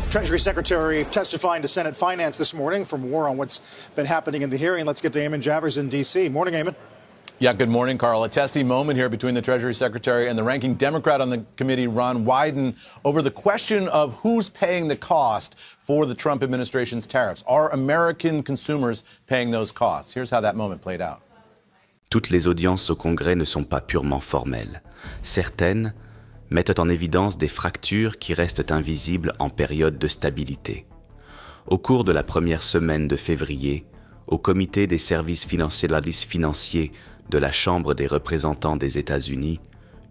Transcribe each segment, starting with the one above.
Treasury Secretary testifying to Senate Finance this morning for more on what's been happening in the hearing. Let's get to Eamon Javers in D.C. Morning, Eamon. Yeah, good morning, Carl. A testy moment here between the Treasury Secretary and the ranking Democrat on the committee, Ron Wyden, over the question of who's paying the cost for the Trump administration's tariffs. Are American consumers paying those costs? Here's how that moment played out. Toutes les audiences au Congrès ne sont pas purement formelles. Certaines mettent en évidence des fractures qui restent invisibles en période de stabilité. Au cours de la première semaine de février, au Comité des services financiers de la Chambre des représentants des États-Unis,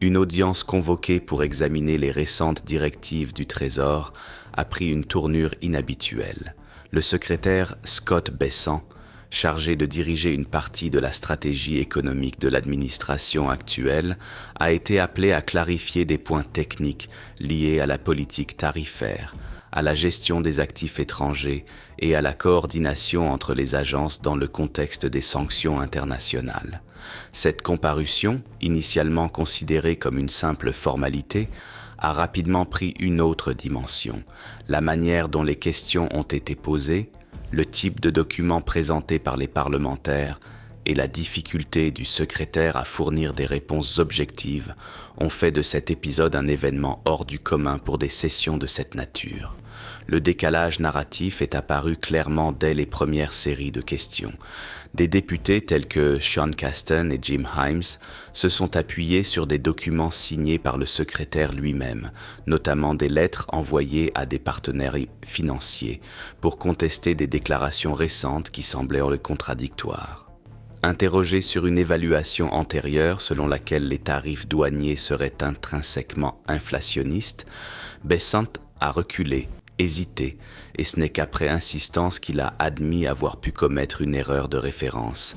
une audience convoquée pour examiner les récentes directives du Trésor a pris une tournure inhabituelle. Le secrétaire Scott Bessent, chargé de diriger une partie de la stratégie économique de l'administration actuelle, a été appelé à clarifier des points techniques liés à la politique tarifaire, à la gestion des actifs étrangers et à la coordination entre les agences dans le contexte des sanctions internationales. Cette comparution, initialement considérée comme une simple formalité, a rapidement pris une autre dimension, la manière dont les questions ont été posées, le type de document présenté par les parlementaires et la difficulté du secrétaire à fournir des réponses objectives ont fait de cet épisode un événement hors du commun pour des sessions de cette nature. Le décalage narratif est apparu clairement dès les premières séries de questions. Des députés tels que Sean Casten et Jim Himes se sont appuyés sur des documents signés par le secrétaire lui-même, notamment des lettres envoyées à des partenaires financiers pour contester des déclarations récentes qui semblaient contradictoires. Interrogé sur une évaluation antérieure selon laquelle les tarifs douaniers seraient intrinsèquement inflationnistes, Bessent a reculé, hésité, et ce n'est qu'après insistance qu'il a admis avoir pu commettre une erreur de référence.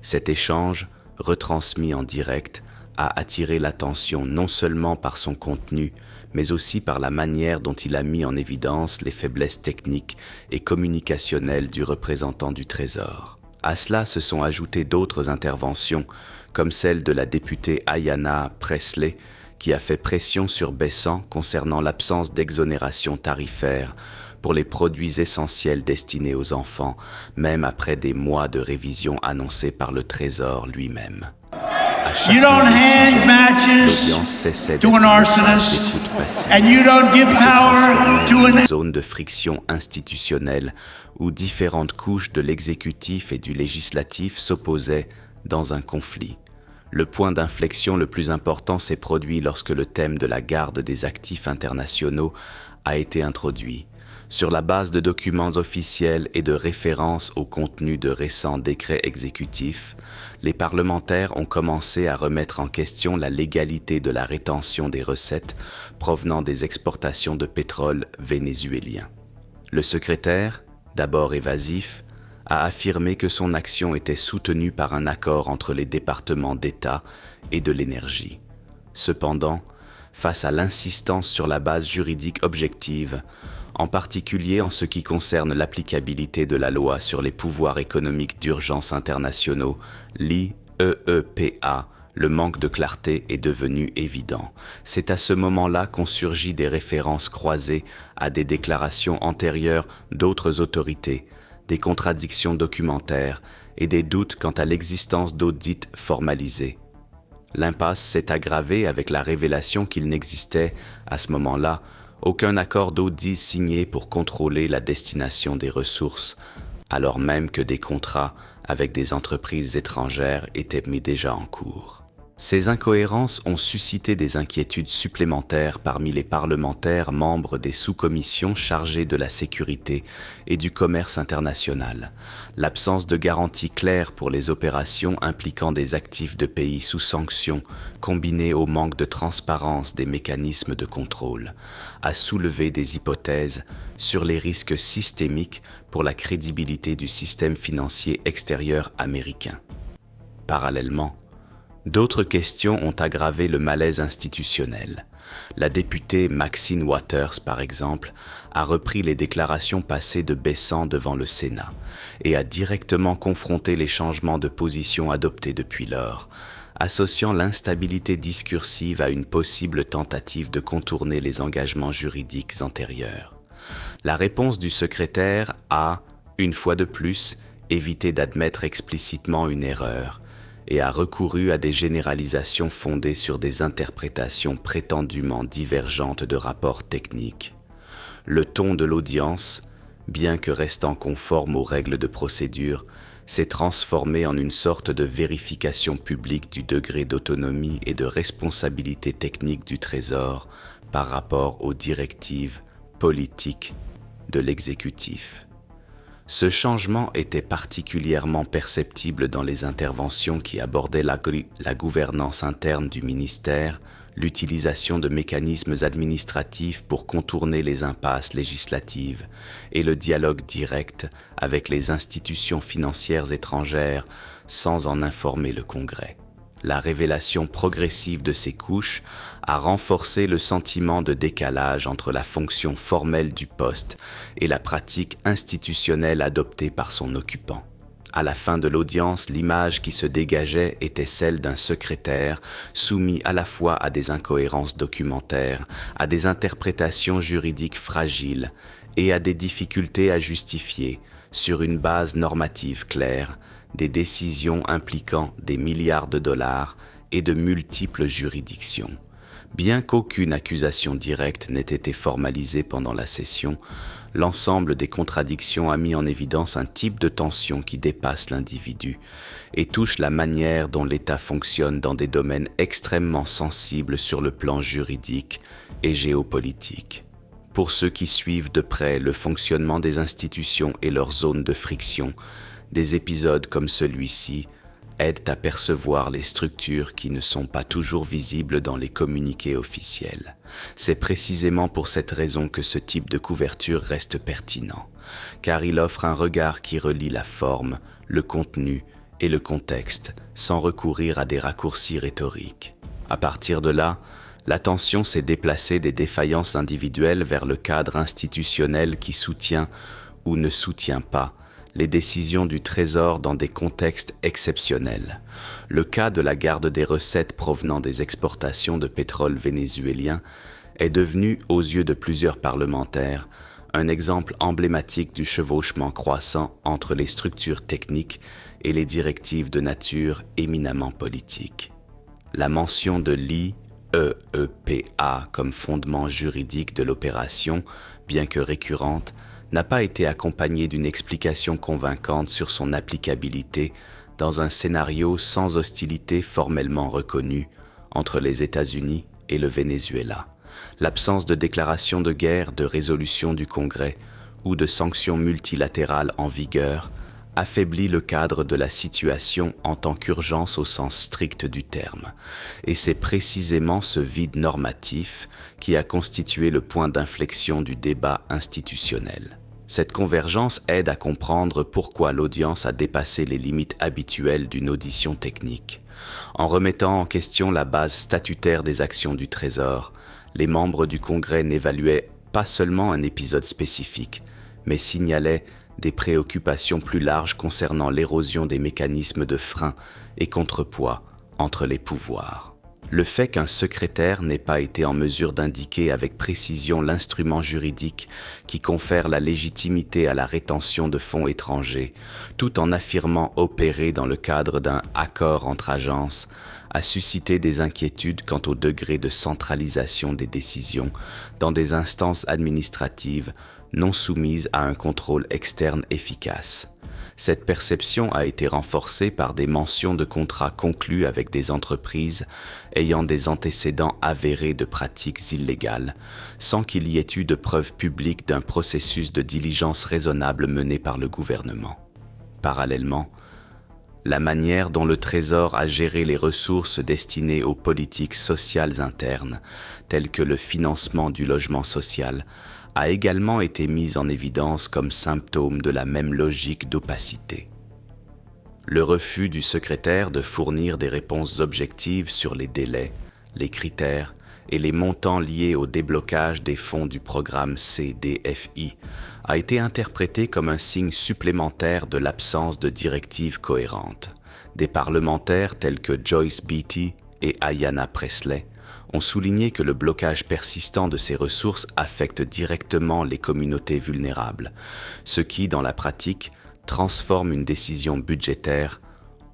Cet échange, retransmis en direct, a attiré l'attention non seulement par son contenu, mais aussi par la manière dont il a mis en évidence les faiblesses techniques et communicationnelles du représentant du Trésor. À cela se sont ajoutées d'autres interventions, comme celle de la députée Ayanna Pressley, qui a fait pression sur Bessent concernant l'absence d'exonération tarifaire pour les produits essentiels destinés aux enfants, même après des mois de révision annoncés par le Trésor lui-même. You don't hand matches to an arsonist, and you don't give power to an... Zone de friction institutionnelle où différentes couches de l'exécutif et du législatif s'opposaient dans un conflit. Le point d'inflexion le plus important s'est produit lorsque le thème de la garde des actifs internationaux a été introduit. Sur la base de documents officiels et de références au contenu de récents décrets exécutifs, les parlementaires ont commencé à remettre en question la légalité de la rétention des recettes provenant des exportations de pétrole vénézuélien. Le secrétaire, d'abord évasif, a affirmé que son action était soutenue par un accord entre les départements d'État et de l'énergie. Cependant, face à l'insistance sur la base juridique objective, en particulier en ce qui concerne l'applicabilité de la loi sur les pouvoirs économiques d'urgence internationaux, l'IEEPA, le manque de clarté est devenu évident. C'est à ce moment-là qu'ont surgi des références croisées à des déclarations antérieures d'autres autorités, des contradictions documentaires et des doutes quant à l'existence d'audits formalisés. L'impasse s'est aggravée avec la révélation qu'il n'existait, à ce moment-là, aucun accord d'audit signé pour contrôler la destination des ressources, alors même que des contrats avec des entreprises étrangères étaient mis déjà en cours. Ces incohérences ont suscité des inquiétudes supplémentaires parmi les parlementaires membres des sous-commissions chargées de la sécurité et du commerce international. L'absence de garanties claires pour les opérations impliquant des actifs de pays sous sanctions, combinée au manque de transparence des mécanismes de contrôle, a soulevé des hypothèses sur les risques systémiques pour la crédibilité du système financier extérieur américain. Parallèlement, d'autres questions ont aggravé le malaise institutionnel. La députée Maxine Waters, par exemple, a repris les déclarations passées de Bessent devant le Sénat et a directement confronté les changements de position adoptés depuis lors, associant l'instabilité discursive à une possible tentative de contourner les engagements juridiques antérieurs. La réponse du secrétaire a, une fois de plus, évité d'admettre explicitement une erreur et a recouru à des généralisations fondées sur des interprétations prétendument divergentes de rapports techniques. Le ton de l'audience, bien que restant conforme aux règles de procédure, s'est transformé en une sorte de vérification publique du degré d'autonomie et de responsabilité technique du Trésor par rapport aux directives politiques de l'exécutif. Ce changement était particulièrement perceptible dans les interventions qui abordaient la gouvernance interne du ministère, l'utilisation de mécanismes administratifs pour contourner les impasses législatives et le dialogue direct avec les institutions financières étrangères sans en informer le Congrès. La révélation progressive de ces couches a renforcé le sentiment de décalage entre la fonction formelle du poste et la pratique institutionnelle adoptée par son occupant. À la fin de l'audience, l'image qui se dégageait était celle d'un secrétaire soumis à la fois à des incohérences documentaires, à des interprétations juridiques fragiles et à des difficultés à justifier, sur une base normative claire, des décisions impliquant des milliards de dollars et de multiples juridictions. Bien qu'aucune accusation directe n'ait été formalisée pendant la session, l'ensemble des contradictions a mis en évidence un type de tension qui dépasse l'individu et touche la manière dont l'État fonctionne dans des domaines extrêmement sensibles sur le plan juridique et géopolitique. Pour ceux qui suivent de près le fonctionnement des institutions et leurs zones de friction, des épisodes comme celui-ci aident à percevoir les structures qui ne sont pas toujours visibles dans les communiqués officiels. C'est précisément pour cette raison que ce type de couverture reste pertinent, car il offre un regard qui relie la forme, le contenu et le contexte, sans recourir à des raccourcis rhétoriques. À partir de là, l'attention s'est déplacée des défaillances individuelles vers le cadre institutionnel qui soutient ou ne soutient pas les décisions du Trésor dans des contextes exceptionnels. Le cas de la garde des recettes provenant des exportations de pétrole vénézuélien est devenu, aux yeux de plusieurs parlementaires, un exemple emblématique du chevauchement croissant entre les structures techniques et les directives de nature éminemment politique. La mention de l'IEEPA comme fondement juridique de l'opération, bien que récurrente, n'a pas été accompagné d'une explication convaincante sur son applicabilité dans un scénario sans hostilité formellement reconnue entre les États-Unis et le Venezuela. L'absence de déclaration de guerre, de résolution du Congrès ou de sanctions multilatérales en vigueur affaiblit le cadre de la situation en tant qu'urgence au sens strict du terme. Et c'est précisément ce vide normatif qui a constitué le point d'inflexion du débat institutionnel. Cette convergence aide à comprendre pourquoi l'audience a dépassé les limites habituelles d'une audition technique. En remettant en question la base statutaire des actions du Trésor, les membres du Congrès n'évaluaient pas seulement un épisode spécifique, mais signalaient des préoccupations plus larges concernant l'érosion des mécanismes de frein et contrepoids entre les pouvoirs. Le fait qu'un secrétaire n'ait pas été en mesure d'indiquer avec précision l'instrument juridique qui confère la légitimité à la rétention de fonds étrangers, tout en affirmant opérer dans le cadre d'un accord entre agences, a suscité des inquiétudes quant au degré de centralisation des décisions dans des instances administratives non soumises à un contrôle externe efficace. Cette perception a été renforcée par des mentions de contrats conclus avec des entreprises ayant des antécédents avérés de pratiques illégales, sans qu'il y ait eu de preuves publiques d'un processus de diligence raisonnable mené par le gouvernement. Parallèlement, la manière dont le Trésor a géré les ressources destinées aux politiques sociales internes, telles que le financement du logement social, a également été mise en évidence comme symptôme de la même logique d'opacité. Le refus du secrétaire de fournir des réponses objectives sur les délais, les critères et les montants liés au déblocage des fonds du programme CDFI a été interprété comme un signe supplémentaire de l'absence de directives cohérentes. Des parlementaires tels que Joyce Beatty et Ayanna Pressley ont souligné que le blocage persistant de ces ressources affecte directement les communautés vulnérables, ce qui, dans la pratique, transforme une décision budgétaire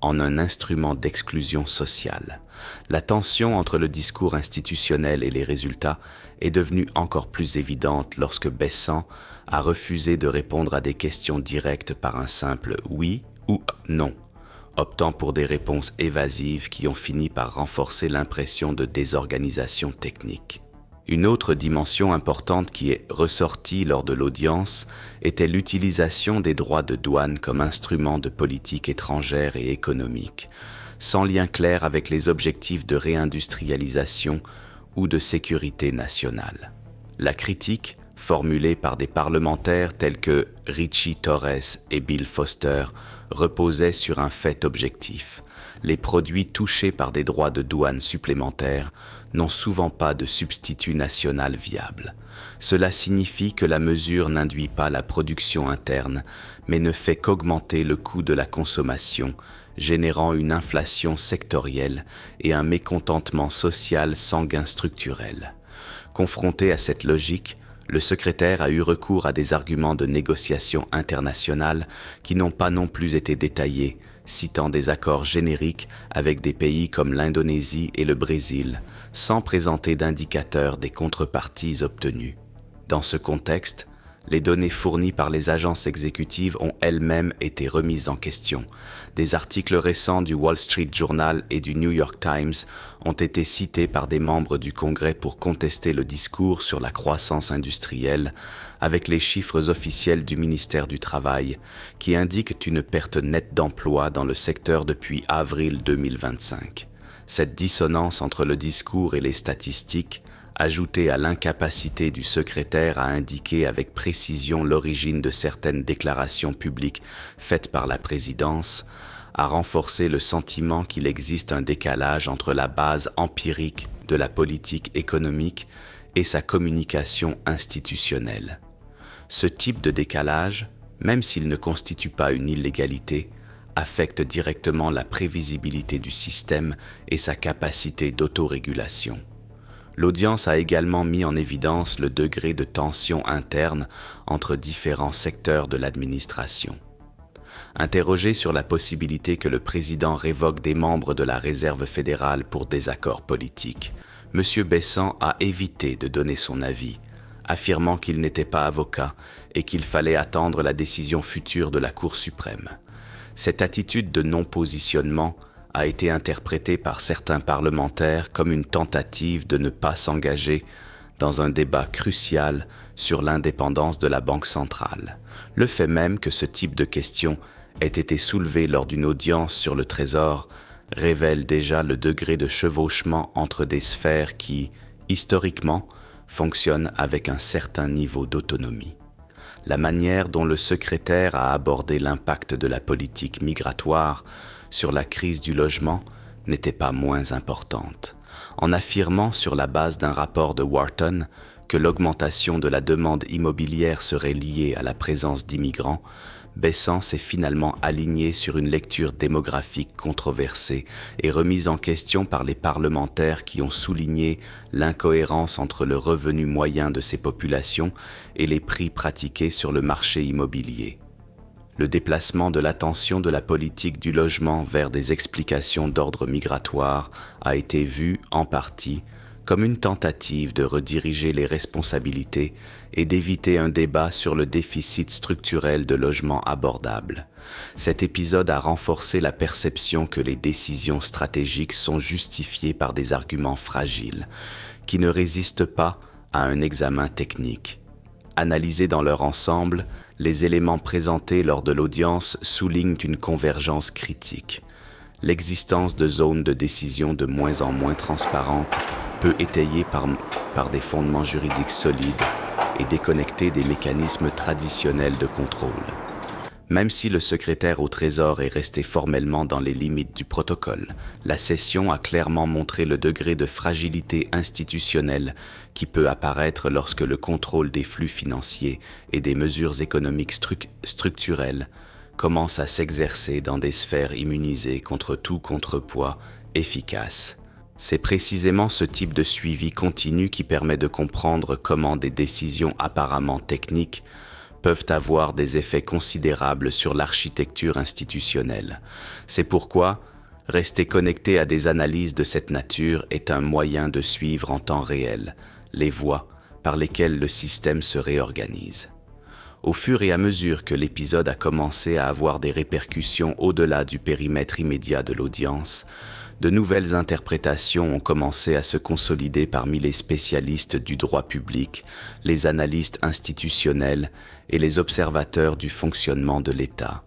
en un instrument d'exclusion sociale. La tension entre le discours institutionnel et les résultats est devenue encore plus évidente lorsque Bessant a refusé de répondre à des questions directes par un simple « oui » ou « non », optant pour des réponses évasives qui ont fini par renforcer l'impression de désorganisation technique. Une autre dimension importante qui est ressortie lors de l'audience était l'utilisation des droits de douane comme instrument de politique étrangère et économique, sans lien clair avec les objectifs de réindustrialisation ou de sécurité nationale. La critique, formulée par des parlementaires tels que Richie Torres et Bill Foster, reposait sur un fait objectif. Les produits touchés par des droits de douane supplémentaires n'ont souvent pas de substitut national viable. Cela signifie que la mesure n'induit pas la production interne, mais ne fait qu'augmenter le coût de la consommation, générant une inflation sectorielle et un mécontentement social sanguin structurel. Confronté à cette logique, le secrétaire a eu recours à des arguments de négociation internationale qui n'ont pas non plus été détaillés, citant des accords génériques avec des pays comme l'Indonésie et le Brésil, sans présenter d'indicateurs des contreparties obtenues. Dans ce contexte, les données fournies par les agences exécutives ont elles-mêmes été remises en question. Des articles récents du Wall Street Journal et du New York Times ont été cités par des membres du Congrès pour contester le discours sur la croissance industrielle, avec les chiffres officiels du ministère du Travail, qui indiquent une perte nette d'emplois dans le secteur depuis avril 2025. Cette dissonance entre le discours et les statistiques, ajoutée à l'incapacité du secrétaire à indiquer avec précision l'origine de certaines déclarations publiques faites par la présidence, a renforcé le sentiment qu'il existe un décalage entre la base empirique de la politique économique et sa communication institutionnelle. Ce type de décalage, même s'il ne constitue pas une illégalité, affecte directement la prévisibilité du système et sa capacité d'autorégulation. L'audience a également mis en évidence le degré de tension interne entre différents secteurs de l'administration. Interrogé sur la possibilité que le président révoque des membres de la Réserve fédérale pour désaccord politique, M. Bessant a évité de donner son avis, affirmant qu'il n'était pas avocat et qu'il fallait attendre la décision future de la Cour suprême. Cette attitude de non-positionnement a été interprété par certains parlementaires comme une tentative de ne pas s'engager dans un débat crucial sur l'indépendance de la Banque centrale. Le fait même que ce type de question ait été soulevé lors d'une audience sur le Trésor révèle déjà le degré de chevauchement entre des sphères qui, historiquement, fonctionnent avec un certain niveau d'autonomie. La manière dont le secrétaire a abordé l'impact de la politique migratoire sur la crise du logement n'était pas moins importante, en affirmant sur la base d'un rapport de Wharton que l'augmentation de la demande immobilière serait liée à la présence d'immigrants. Bessant s'est finalement aligné sur une lecture démographique controversée et remise en question par les parlementaires qui ont souligné l'incohérence entre le revenu moyen de ces populations et les prix pratiqués sur le marché immobilier. Le déplacement de l'attention de la politique du logement vers des explications d'ordre migratoire a été vu, en partie, comme une tentative de rediriger les responsabilités et d'éviter un débat sur le déficit structurel de logements abordables. Cet épisode a renforcé la perception que les décisions stratégiques sont justifiées par des arguments fragiles, qui ne résistent pas à un examen technique. Analysés dans leur ensemble, les éléments présentés lors de l'audience soulignent une convergence critique. L'existence de zones de décision de moins en moins transparentes, peu étayées par des fondements juridiques solides et déconnectées des mécanismes traditionnels de contrôle. Même si le secrétaire au Trésor est resté formellement dans les limites du protocole, la session a clairement montré le degré de fragilité institutionnelle qui peut apparaître lorsque le contrôle des flux financiers et des mesures économiques structurelles commence à s'exercer dans des sphères immunisées contre tout contrepoids efficace. C'est précisément ce type de suivi continu qui permet de comprendre comment des décisions apparemment techniques peuvent avoir des effets considérables sur l'architecture institutionnelle. C'est pourquoi rester connecté à des analyses de cette nature est un moyen de suivre en temps réel les voies par lesquelles le système se réorganise. Au fur et à mesure que l'épisode a commencé à avoir des répercussions au-delà du périmètre immédiat de l'audience, de nouvelles interprétations ont commencé à se consolider parmi les spécialistes du droit public, les analystes institutionnels et les observateurs du fonctionnement de l'État.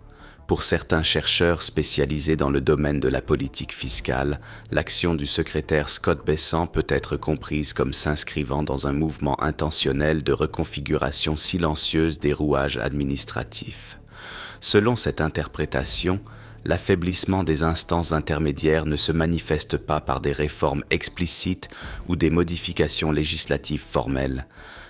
Pour certains chercheurs spécialisés dans le domaine de la politique fiscale, l'action du secrétaire Scott Bessent peut être comprise comme s'inscrivant dans un mouvement intentionnel de reconfiguration silencieuse des rouages administratifs. Selon cette interprétation, l'affaiblissement des instances intermédiaires ne se manifeste pas par des réformes explicites ou des modifications législatives formelles,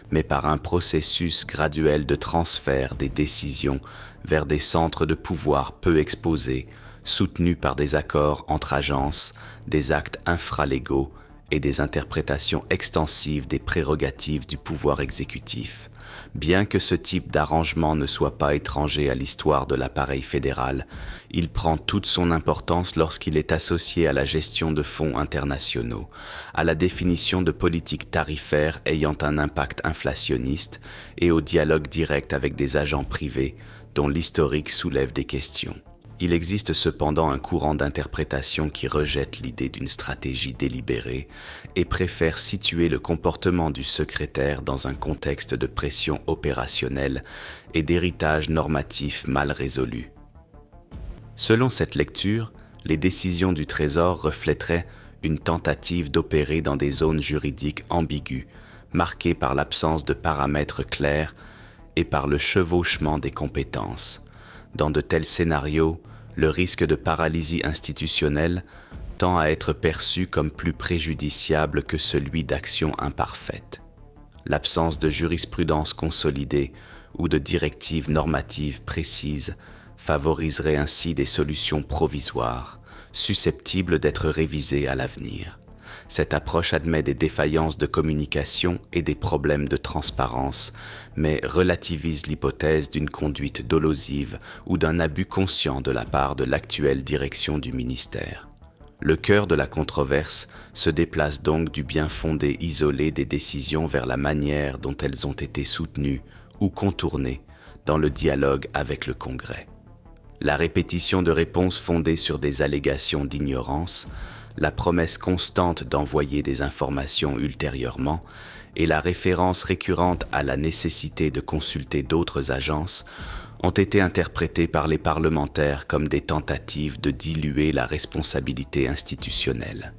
mais par un processus graduel de transfert des décisions vers des centres de pouvoir peu exposés, soutenus par des accords entre agences, des actes infralégaux et des interprétations extensives des prérogatives du pouvoir exécutif. Bien que ce type d'arrangement ne soit pas étranger à l'histoire de l'appareil fédéral, il prend toute son importance lorsqu'il est associé à la gestion de fonds internationaux, à la définition de politiques tarifaires ayant un impact inflationniste et au dialogue direct avec des agents privés dont l'historique soulève des questions. Il existe cependant un courant d'interprétation qui rejette l'idée d'une stratégie délibérée et préfère situer le comportement du secrétaire dans un contexte de pression opérationnelle et d'héritage normatif mal résolu. Selon cette lecture, les décisions du Trésor reflèteraient une tentative d'opérer dans des zones juridiques ambiguës, marquées par l'absence de paramètres clairs et par le chevauchement des compétences. Dans de tels scénarios, le risque de paralysie institutionnelle tend à être perçu comme plus préjudiciable que celui d'actions imparfaites. L'absence de jurisprudence consolidée ou de directives normatives précises favoriserait ainsi des solutions provisoires, susceptibles d'être révisées à l'avenir. Cette approche admet des défaillances de communication et des problèmes de transparence, mais relativise l'hypothèse d'une conduite dolosive ou d'un abus conscient de la part de l'actuelle direction du ministère. Le cœur de la controverse se déplace donc du bien fondé isolé des décisions vers la manière dont elles ont été soutenues ou contournées dans le dialogue avec le Congrès. La répétition de réponses fondées sur des allégations d'ignorance, la promesse constante d'envoyer des informations ultérieurement et la référence récurrente à la nécessité de consulter d'autres agences ont été interprétées par les parlementaires comme des tentatives de diluer la responsabilité institutionnelle.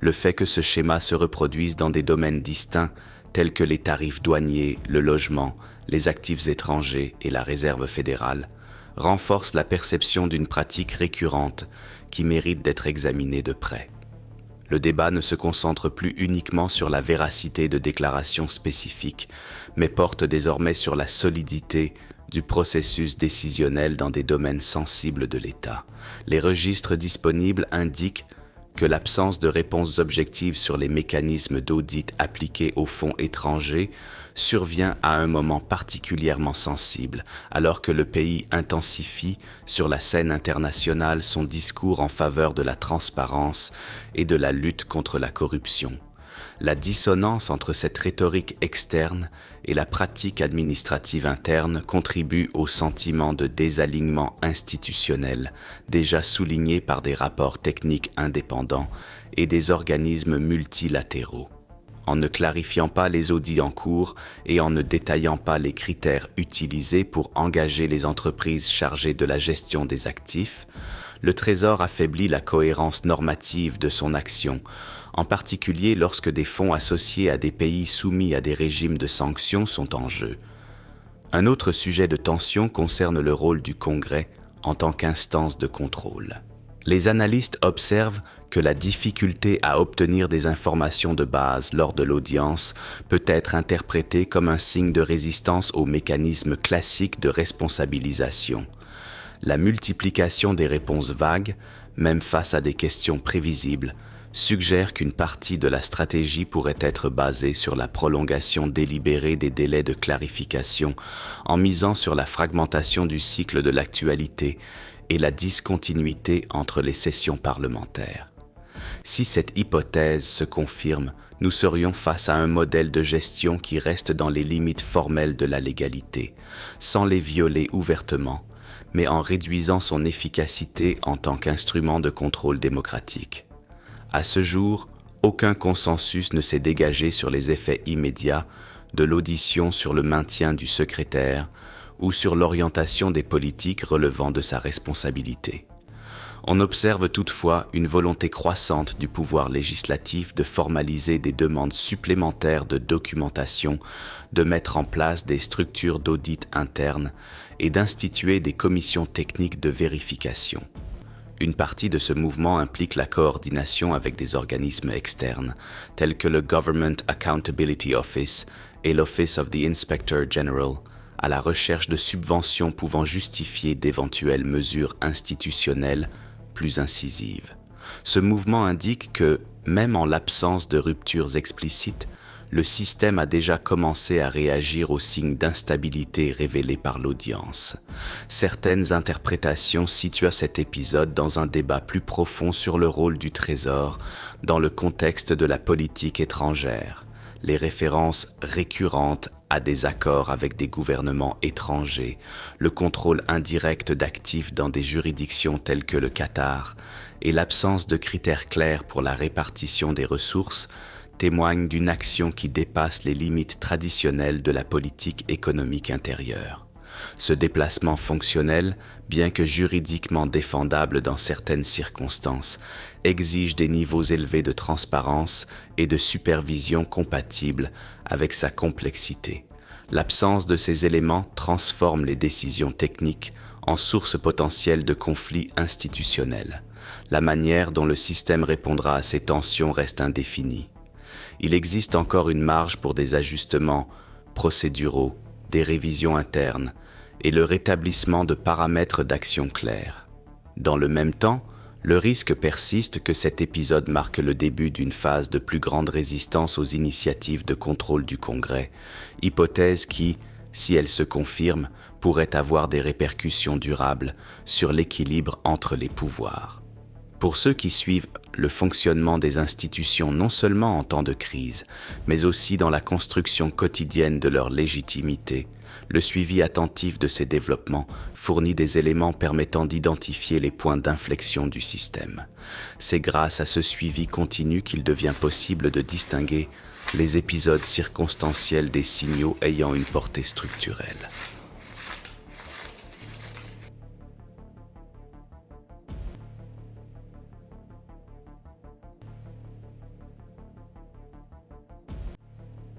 Le fait que ce schéma se reproduise dans des domaines distincts tels que les tarifs douaniers, le logement, les actifs étrangers et la réserve fédérale renforce la perception d'une pratique récurrente qui mérite d'être examinée de près. Le débat ne se concentre plus uniquement sur la véracité de déclarations spécifiques, mais porte désormais sur la solidité du processus décisionnel dans des domaines sensibles de l'État. Les registres disponibles indiquent que l'absence de réponses objectives sur les mécanismes d'audit appliqués aux fonds étrangers survient à un moment particulièrement sensible, alors que le pays intensifie sur la scène internationale son discours en faveur de la transparence et de la lutte contre la corruption. La dissonance entre cette rhétorique externe et la pratique administrative interne contribue au sentiment de désalignement institutionnel déjà souligné par des rapports techniques indépendants et des organismes multilatéraux. En ne clarifiant pas les audits en cours et en ne détaillant pas les critères utilisés pour engager les entreprises chargées de la gestion des actifs, le Trésor affaiblit la cohérence normative de son action, en particulier lorsque des fonds associés à des pays soumis à des régimes de sanctions sont en jeu. Un autre sujet de tension concerne le rôle du Congrès en tant qu'instance de contrôle. Les analystes observent que la difficulté à obtenir des informations de base lors de l'audience peut être interprétée comme un signe de résistance aux mécanismes classiques de responsabilisation. La multiplication des réponses vagues, même face à des questions prévisibles, suggère qu'une partie de la stratégie pourrait être basée sur la prolongation délibérée des délais de clarification en misant sur la fragmentation du cycle de l'actualité et la discontinuité entre les sessions parlementaires. Si cette hypothèse se confirme, nous serions face à un modèle de gestion qui reste dans les limites formelles de la légalité, sans les violer ouvertement, mais en réduisant son efficacité en tant qu'instrument de contrôle démocratique. À ce jour, aucun consensus ne s'est dégagé sur les effets immédiats de l'audition sur le maintien du secrétaire ou sur l'orientation des politiques relevant de sa responsabilité. On observe toutefois une volonté croissante du pouvoir législatif de formaliser des demandes supplémentaires de documentation, de mettre en place des structures d'audit interne et d'instituer des commissions techniques de vérification. Une partie de ce mouvement implique la coordination avec des organismes externes, tels que le Government Accountability Office et l'Office of the Inspector General, à la recherche de subventions pouvant justifier d'éventuelles mesures institutionnelles plus incisives. Ce mouvement indique que, même en l'absence de ruptures explicites, le système a déjà commencé à réagir aux signes d'instabilité révélés par l'audience. Certaines interprétations situent cet épisode dans un débat plus profond sur le rôle du Trésor dans le contexte de la politique étrangère. Les références récurrentes à des accords avec des gouvernements étrangers, le contrôle indirect d'actifs dans des juridictions telles que le Qatar et l'absence de critères clairs pour la répartition des ressources témoignent d'une action qui dépasse les limites traditionnelles de la politique économique intérieure. Ce déplacement fonctionnel, bien que juridiquement défendable dans certaines circonstances, exige des niveaux élevés de transparence et de supervision compatibles avec sa complexité. L'absence de ces éléments transforme les décisions techniques en source potentielle de conflits institutionnels. La manière dont le système répondra à ces tensions reste indéfinie. Il existe encore une marge pour des ajustements procéduraux, des révisions internes et le rétablissement de paramètres d'action clairs. Dans le même temps, le risque persiste que cet épisode marque le début d'une phase de plus grande résistance aux initiatives de contrôle du Congrès, hypothèse qui, si elle se confirme, pourrait avoir des répercussions durables sur l'équilibre entre les pouvoirs. Pour ceux qui suivent le fonctionnement des institutions non seulement en temps de crise, mais aussi dans la construction quotidienne de leur légitimité, le suivi attentif de ces développements fournit des éléments permettant d'identifier les points d'inflexion du système. C'est grâce à ce suivi continu qu'il devient possible de distinguer les épisodes circonstanciels des signaux ayant une portée structurelle.